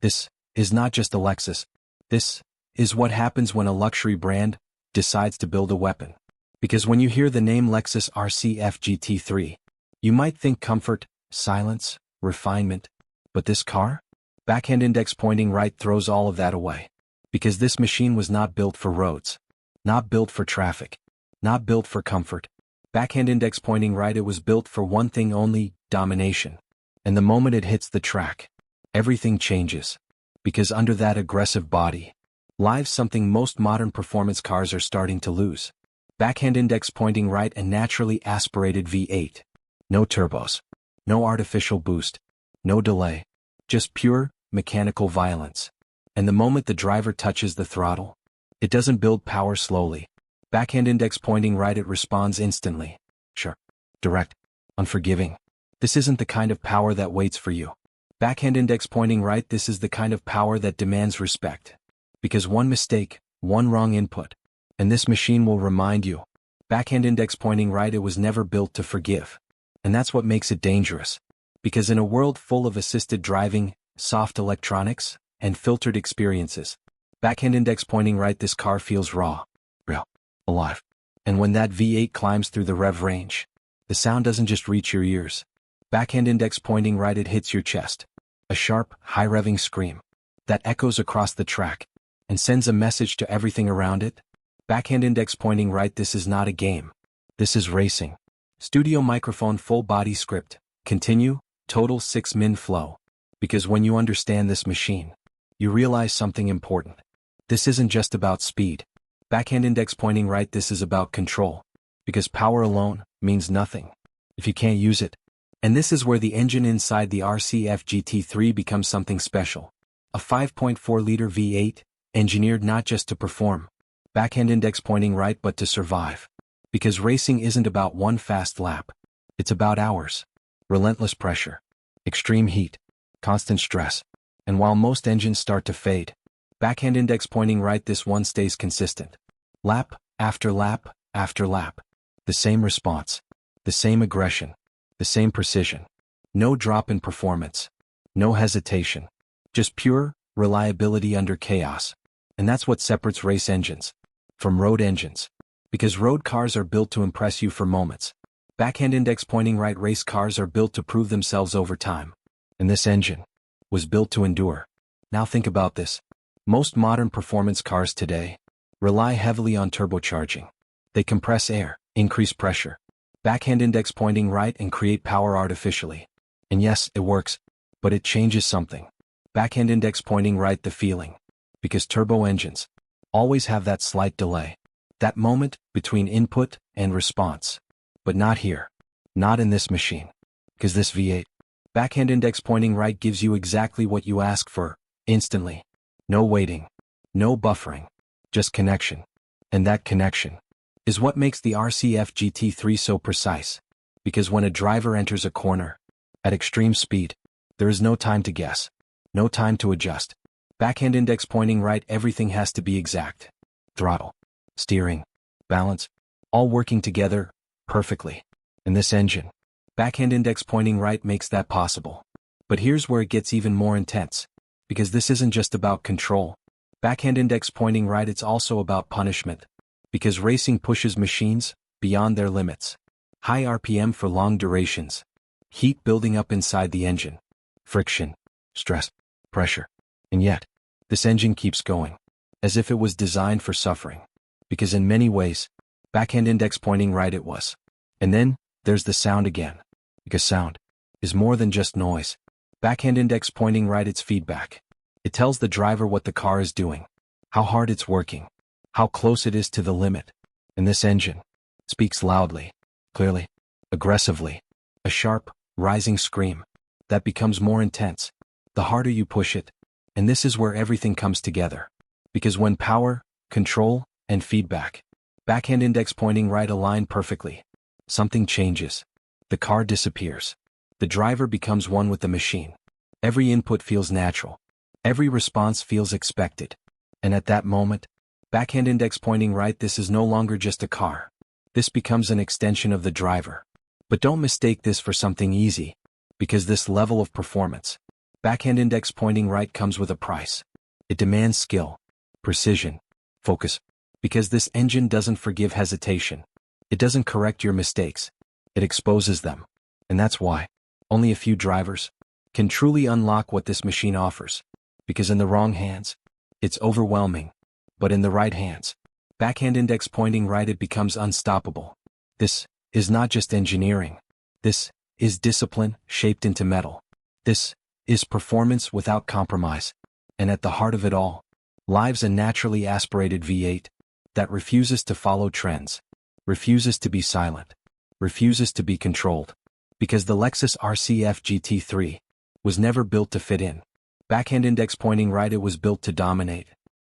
This is not just a Lexus. This is what happens when a luxury brand decides to build a weapon. Because when you hear the name Lexus RC F GT3, you might think comfort, silence, refinement. But this car? Backhand index pointing right throws all of that away. Because this machine was not built for roads. Not built for traffic. Not built for comfort. Backhand index pointing right, it was built for one thing only, domination. And the moment it hits the track, everything changes. Because under that aggressive body lies something most modern performance cars are starting to lose. Backhand index pointing right, a naturally aspirated V8. No turbos. No artificial boost. No delay. Just pure, mechanical violence. And the moment the driver touches the throttle, it doesn't build power slowly. Backhand index pointing right, it responds instantly. Sure. Direct. Unforgiving. This isn't the kind of power that waits for you. Backhand index pointing right, this is the kind of power that demands respect. Because one mistake, one wrong input, and this machine will remind you. Backhand index pointing right, it was never built to forgive. And that's what makes it dangerous. Because in a world full of assisted driving, soft electronics, and filtered experiences, backhand index pointing right, this car feels raw, real, alive. And when that V8 climbs through the rev range, the sound doesn't just reach your ears. Backhand index pointing right, it hits your chest. A sharp, high-revving scream that echoes across the track and sends a message to everything around it. Backhand index pointing right, this is not a game. This is racing. Studio microphone, full body script, continue, total 6-min flow. Because when you understand this machine, you realize something important. This isn't just about speed. Backhand index pointing right, this is about control. Because power alone means nothing if you can't use it. And this is where the engine inside the RC F GT3 becomes something special. A 5.4-liter V8, engineered not just to perform, backhand index pointing right, but to survive. Because racing isn't about one fast lap. It's about hours. Relentless pressure. Extreme heat. Constant stress. And while most engines start to fade, backhand index pointing right, this one stays consistent. Lap after lap after lap. The same response. The same aggression. The same precision. No drop in performance. No hesitation. Just pure reliability under chaos. And that's what separates race engines from road engines. Because road cars are built to impress you for moments. Backhand index pointing right, race cars are built to prove themselves over time. And this engine was built to endure. Now think about this. Most modern performance cars today rely heavily on turbocharging. They compress air, increase pressure, backhand index pointing right, and create power artificially. And yes, it works, but it changes something. Backhand index pointing right, the feeling. Because turbo engines always have that slight delay. That moment between input and response. But not here. Not in this machine. Because this V8, backhand index pointing right, gives you exactly what you ask for, instantly. No waiting. No buffering. Just connection. And that connection is what makes the RC F GT3 so precise. Because when a driver enters a corner at extreme speed, there is no time to guess. No time to adjust. Backhand index pointing right, everything has to be exact. Throttle, steering, balance, all working together perfectly. And this engine, backhand index pointing right, makes that possible. But here's where it gets even more intense. Because this isn't just about control. Backhand index pointing right, it's also about punishment. Because racing pushes machines beyond their limits. High RPM for long durations. Heat building up inside the engine. Friction, stress, pressure. And yet, this engine keeps going. As if it was designed for suffering. Because in many ways, backhand index pointing right, it was. And then, there's the sound again. Because sound is more than just noise. Backhand index pointing right, it's feedback. It tells the driver what the car is doing. How hard it's working. How close it is to the limit. And this engine speaks loudly, clearly, aggressively. A sharp, rising scream that becomes more intense the harder you push it. And this is where everything comes together. Because when power, control, and feedback, backhand index pointing right, align perfectly, something changes. The car disappears. The driver becomes one with the machine. Every input feels natural. Every response feels expected. And at that moment, backhand index pointing right, this is no longer just a car. This becomes an extension of the driver. But don't mistake this for something easy. Because this level of performance, Backhand index pointing right comes with a price. It demands skill, precision, focus, because this engine doesn't forgive hesitation. It doesn't correct your mistakes. It exposes them. And that's why only a few drivers can truly unlock what this machine offers. Because in the wrong hands, it's overwhelming. But in the right hands, backhand index pointing right, it becomes unstoppable. This is not just engineering. This is discipline shaped into metal. This is performance without compromise. And at the heart of it all lies a naturally aspirated V8 that refuses to follow trends, refuses to be silent, refuses to be controlled. Because the Lexus RC F GT3 was never built to fit in. Backhand index pointing right, it was built to dominate.